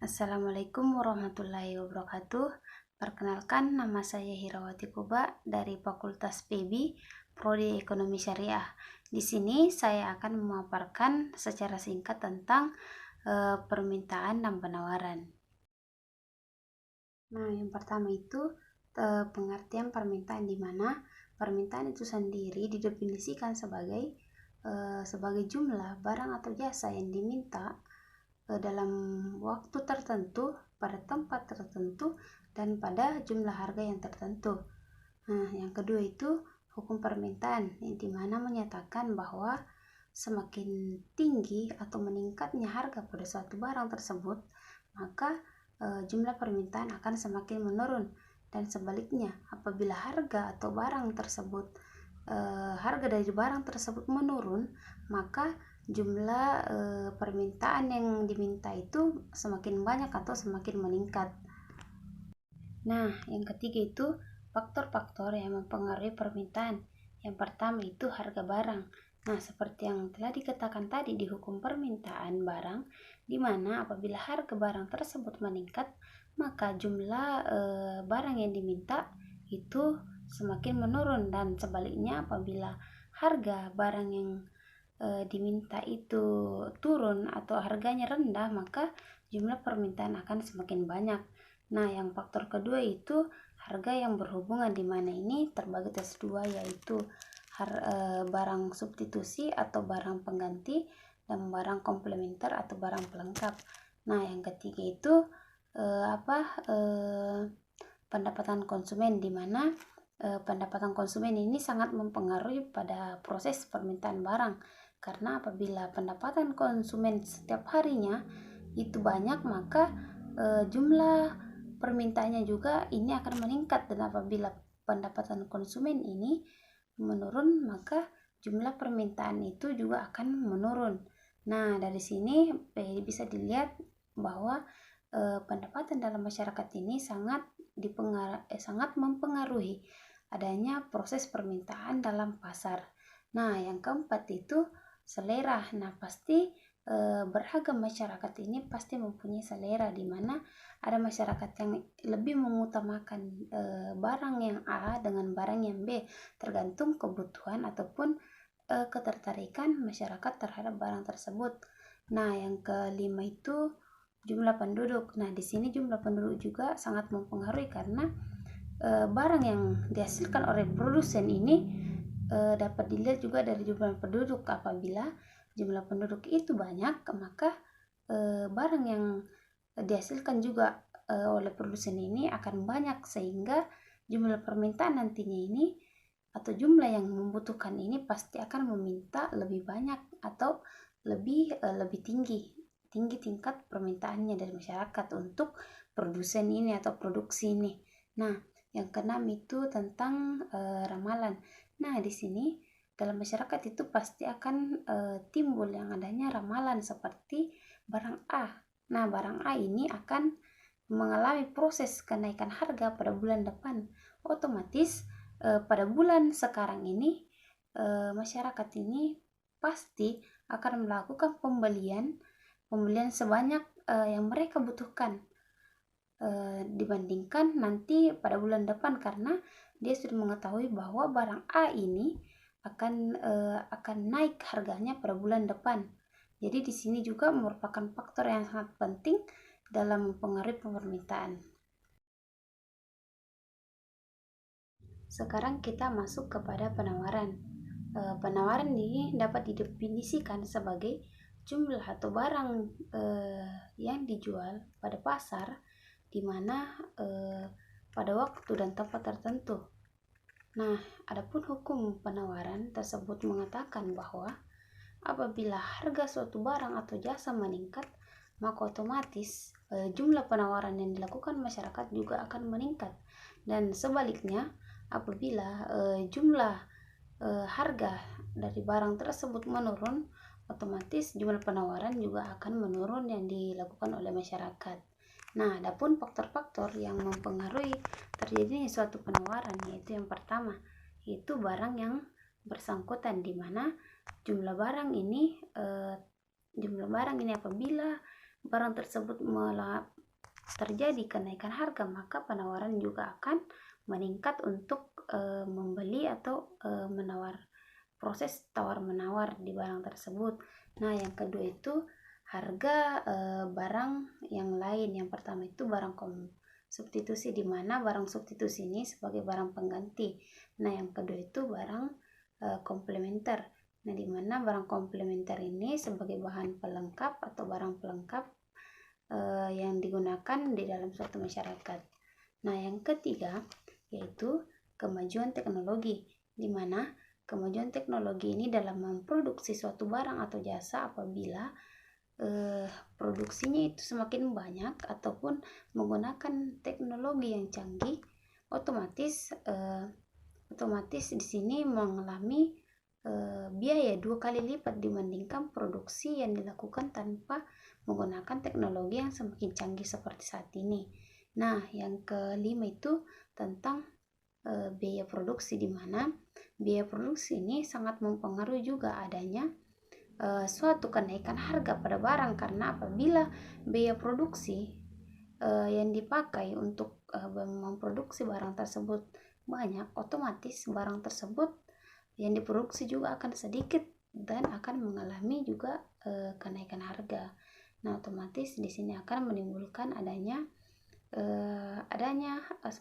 Assalamualaikum warahmatullahi wabarakatuh. Perkenalkan, nama saya Hirawati Kuba dari Fakultas PB, Prodi Ekonomi Syariah. Di sini saya akan memaparkan secara singkat tentang permintaan dan penawaran. Nah, yang pertama itu pengertian permintaan, di mana permintaan itu sendiri didefinisikan sebagai jumlah barang atau jasa yang diminta dalam waktu tertentu, pada tempat tertentu, dan pada jumlah harga yang tertentu. Nah, yang kedua itu hukum permintaan, yang dimana menyatakan bahwa semakin tinggi atau meningkatnya harga pada suatu barang tersebut, maka jumlah permintaan akan semakin menurun. Dan sebaliknya, apabila harga atau barang tersebut harga dari barang tersebut menurun, maka jumlah permintaan yang diminta itu semakin banyak atau semakin meningkat. Nah, yang ketiga itu faktor-faktor yang mempengaruhi permintaan. Yang pertama itu harga barang. Nah, seperti yang telah dikatakan tadi di hukum permintaan barang, di mana apabila harga barang tersebut meningkat, maka jumlah barang yang diminta itu semakin menurun, dan sebaliknya apabila harga barang yang diminta itu turun atau harganya rendah, maka jumlah permintaan akan semakin banyak. Nah, yang faktor kedua itu harga yang berhubungan, di mana ini terbagi atas dua, yaitu barang substitusi atau barang pengganti dan barang komplementer atau barang pelengkap. Nah, yang ketiga itu pendapatan konsumen, di mana pendapatan konsumen ini sangat mempengaruhi pada proses permintaan barang. Karena apabila pendapatan konsumen setiap harinya itu banyak, maka jumlah permintaannya juga ini akan meningkat. Dan apabila pendapatan konsumen ini menurun, maka jumlah permintaan itu juga akan menurun. Nah, dari sini bisa dilihat bahwa pendapatan dalam masyarakat ini sangat mempengaruhi adanya proses permintaan dalam pasar. Nah, yang keempat itu selera. Nah, pasti beragam masyarakat ini pasti mempunyai selera, di mana ada masyarakat yang lebih mengutamakan barang yang A dengan barang yang B, tergantung kebutuhan ataupun ketertarikan masyarakat terhadap barang tersebut. Nah, yang kelima itu jumlah penduduk. Nah, di sini jumlah penduduk juga sangat mempengaruhi, karena barang yang dihasilkan oleh produsen ini dapat dilihat juga dari jumlah penduduk. Apabila jumlah penduduk itu banyak, maka barang yang dihasilkan juga oleh produsen ini akan banyak, sehingga jumlah permintaan nantinya ini atau jumlah yang membutuhkan ini pasti akan meminta lebih banyak atau lebih tinggi tingkat permintaannya dari masyarakat untuk produsen ini atau produksi ini. Nah, yang keenam itu tentang ramalan. Nah, di sini dalam masyarakat itu pasti akan timbul yang adanya ramalan seperti barang A. Nah, barang A ini akan mengalami proses kenaikan harga pada bulan depan. Otomatis pada bulan sekarang ini masyarakat ini pasti akan melakukan pembelian sebanyak yang mereka butuhkan dibandingkan nanti pada bulan depan, karena dia sudah mengetahui bahwa barang A ini akan naik harganya pada bulan depan. Jadi di sini juga merupakan faktor yang sangat penting dalam mempengaruhi permintaan. Sekarang kita masuk kepada penawaran. Penawaran ini dapat didefinisikan sebagai jumlah atau barang yang dijual pada pasar, di mana pada waktu dan tempat tertentu. Nah, adapun hukum penawaran tersebut mengatakan bahwa apabila harga suatu barang atau jasa meningkat, maka otomatis jumlah penawaran yang dilakukan masyarakat juga akan meningkat. Dan sebaliknya, apabila jumlah harga dari barang tersebut menurun, otomatis jumlah penawaran juga akan menurun yang dilakukan oleh masyarakat. Nah, adapun faktor-faktor yang mempengaruhi terjadinya suatu penawaran, yaitu yang pertama, yaitu barang yang bersangkutan, di mana jumlah barang ini apabila barang tersebut terjadi kenaikan harga, maka penawaran juga akan meningkat untuk membeli atau proses tawar-menawar di barang tersebut. Nah, yang kedua itu harga barang yang lain. Yang pertama itu barang substitusi, di mana barang substitusi ini sebagai barang pengganti. Nah, yang kedua itu barang komplementer. Nah, di mana barang komplementer ini sebagai bahan pelengkap atau barang pelengkap yang digunakan di dalam suatu masyarakat. Nah, yang ketiga yaitu kemajuan teknologi, di mana kemajuan teknologi ini dalam memproduksi suatu barang atau jasa apabila produksinya itu semakin banyak ataupun menggunakan teknologi yang canggih, otomatis di sini mengalami biaya 2 kali lipat dibandingkan produksi yang dilakukan tanpa menggunakan teknologi yang semakin canggih seperti saat ini. Nah, yang kelima itu tentang biaya produksi, di mana biaya produksi ini sangat mempengaruhi juga adanya suatu kenaikan harga pada barang, karena apabila biaya produksi yang dipakai untuk memproduksi barang tersebut banyak, otomatis barang tersebut yang diproduksi juga akan sedikit dan akan mengalami juga kenaikan harga. Nah, otomatis di sini akan menimbulkan adanya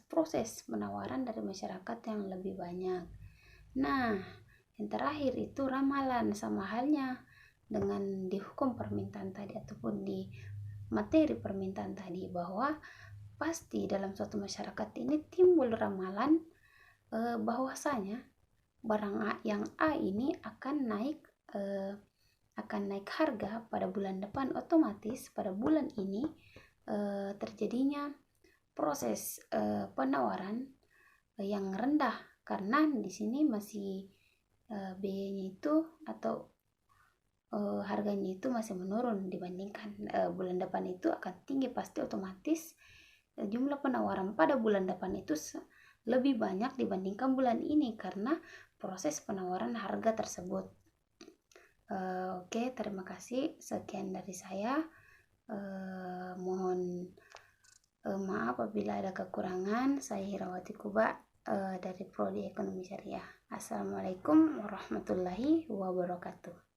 proses penawaran dari masyarakat yang lebih banyak. Nah, yang terakhir itu ramalan, sama halnya dengan di hukum permintaan tadi ataupun di materi permintaan tadi, bahwa pasti dalam suatu masyarakat ini timbul ramalan bahwasanya barang A yang A ini akan naik harga pada bulan depan. Otomatis pada bulan ini terjadinya proses penawaran yang rendah, karena di sini masih biayanya itu atau harganya itu masih menurun dibandingkan bulan depan itu akan tinggi. Pasti otomatis jumlah penawaran pada bulan depan itu lebih banyak dibandingkan bulan ini karena proses penawaran harga tersebut. Oke, terima kasih. Sekian dari saya. Mohon maaf apabila ada kekurangan. Saya Hirawati Kuba dari Prodi Ekonomi Syariah. Assalamualaikum warahmatullahi wabarakatuh.